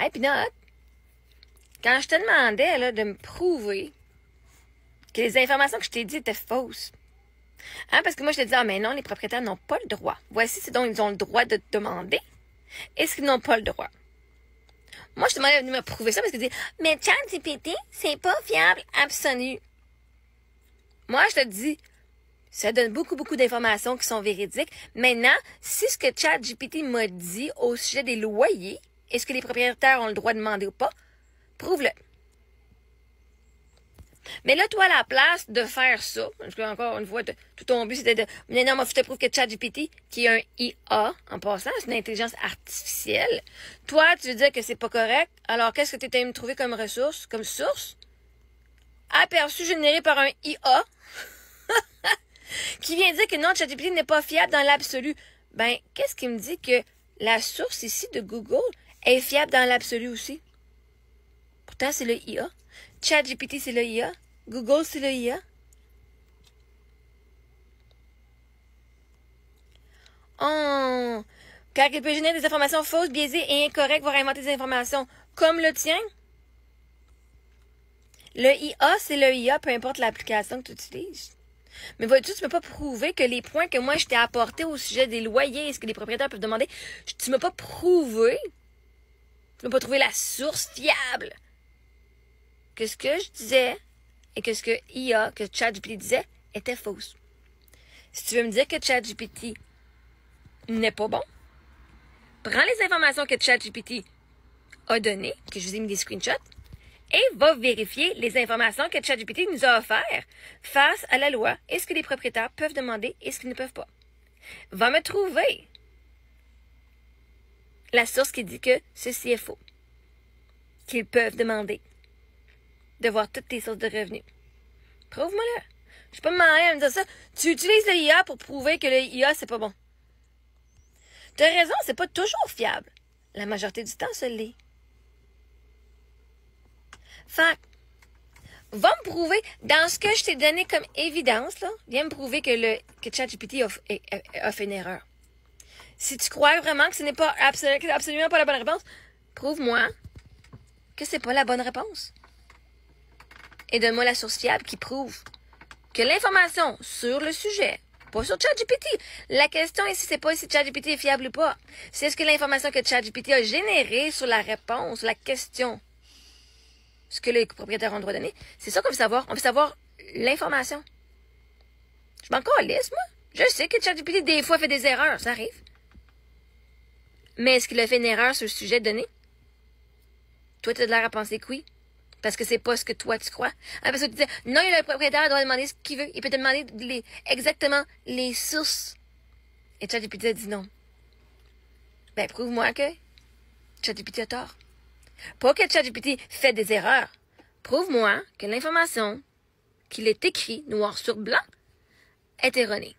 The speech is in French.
Hey, puis note, quand je te demandais là, de me prouver que les informations que je t'ai dites étaient fausses, hein, parce que moi, je te dis, ah, mais non, les propriétaires n'ont pas le droit. Voici ce dont ils ont le droit de te demander et ce qu'ils n'ont pas le droit. Moi, je te demandais de me prouver ça parce que tu dis, mais ChatGPT, c'est pas fiable absolu. Moi, je te dis, ça donne beaucoup, beaucoup d'informations qui sont véridiques. Maintenant, si ce que ChatGPT m'a dit au sujet des loyers, est-ce que les propriétaires ont le droit de demander ou pas, prouve-le. Mais là, toi, à la place de faire ça, parce que encore une fois, tout ton but, c'était de... Mais non, moi, je te prouve que ChatGPT, qui est un IA, en passant, c'est une intelligence artificielle, toi, tu veux dire que c'est pas correct, alors qu'est-ce que tu étais me trouver comme ressource, comme source? Aperçu généré par un IA, qui vient dire que non, ChatGPT n'est pas fiable dans l'absolu. Ben, qu'est-ce qui me dit que la source ici de Google est fiable dans l'absolu aussi? Pourtant, c'est le IA. ChatGPT, c'est le IA. Google, c'est le IA. Oh! Car il peut générer des informations fausses, biaisées et incorrectes, voire inventer des informations comme le tien. Le IA, c'est le IA, peu importe l'application que tu utilises. Mais vois-tu, tu ne peux pas prouver que les points que moi je t'ai apportés au sujet des loyers et ce que les propriétaires peuvent demander, tu ne m'as pas prouvé, tu ne m'as pas trouvé la source fiable que ce que je disais et que ce que IA, que ChatGPT disait, était fausse. Si tu veux me dire que ChatGPT n'est pas bon, prends les informations que ChatGPT a données, que je vous ai mis des screenshots, et va vérifier les informations que ChatGPT nous a offertes face à la loi et ce que les propriétaires peuvent demander et ce qu'ils ne peuvent pas. Va me trouver la source qui dit que ceci est faux, qu'ils peuvent demander de voir toutes tes sources de revenus. Prouve-moi-le. Je suis pas demander à me dire ça. Tu utilises le IA pour prouver que le IA, c'est pas bon. Tu as raison, c'est pas toujours fiable. La majorité du temps, ça l'est. Fait va me prouver, dans ce que je t'ai donné comme évidence, là, viens me prouver que ChatGPT a fait une erreur. Si tu crois vraiment que ce n'est pas absolument pas la bonne réponse, prouve-moi que c'est pas la bonne réponse. Et donne-moi la source fiable qui prouve que l'information sur le sujet, pas sur ChatGPT. La question ici, c'est pas si ChatGPT est fiable ou pas. C'est est-ce que l'information que ChatGPT a générée sur la réponse, la question, ce que les propriétaires ont le droit de donner, c'est ça qu'on veut savoir. On veut savoir l'information. Je m'en calisse, moi. Je sais que ChatGPT, des fois, fait des erreurs. Ça arrive. Mais est-ce qu'il a fait une erreur sur le sujet donné? Toi, tu as de l'air à penser que oui. Parce que c'est pas ce que toi, tu crois. Hein, parce que tu dis, non, le propriétaire doit demander ce qu'il veut. Il peut te demander exactement les sources. Et ChatGPT a dit non. Ben, prouve-moi que ChatGPT a tort. Pas que ChatGPT fait des erreurs. Prouve-moi que l'information qu'il est écrit noir sur blanc est erronée.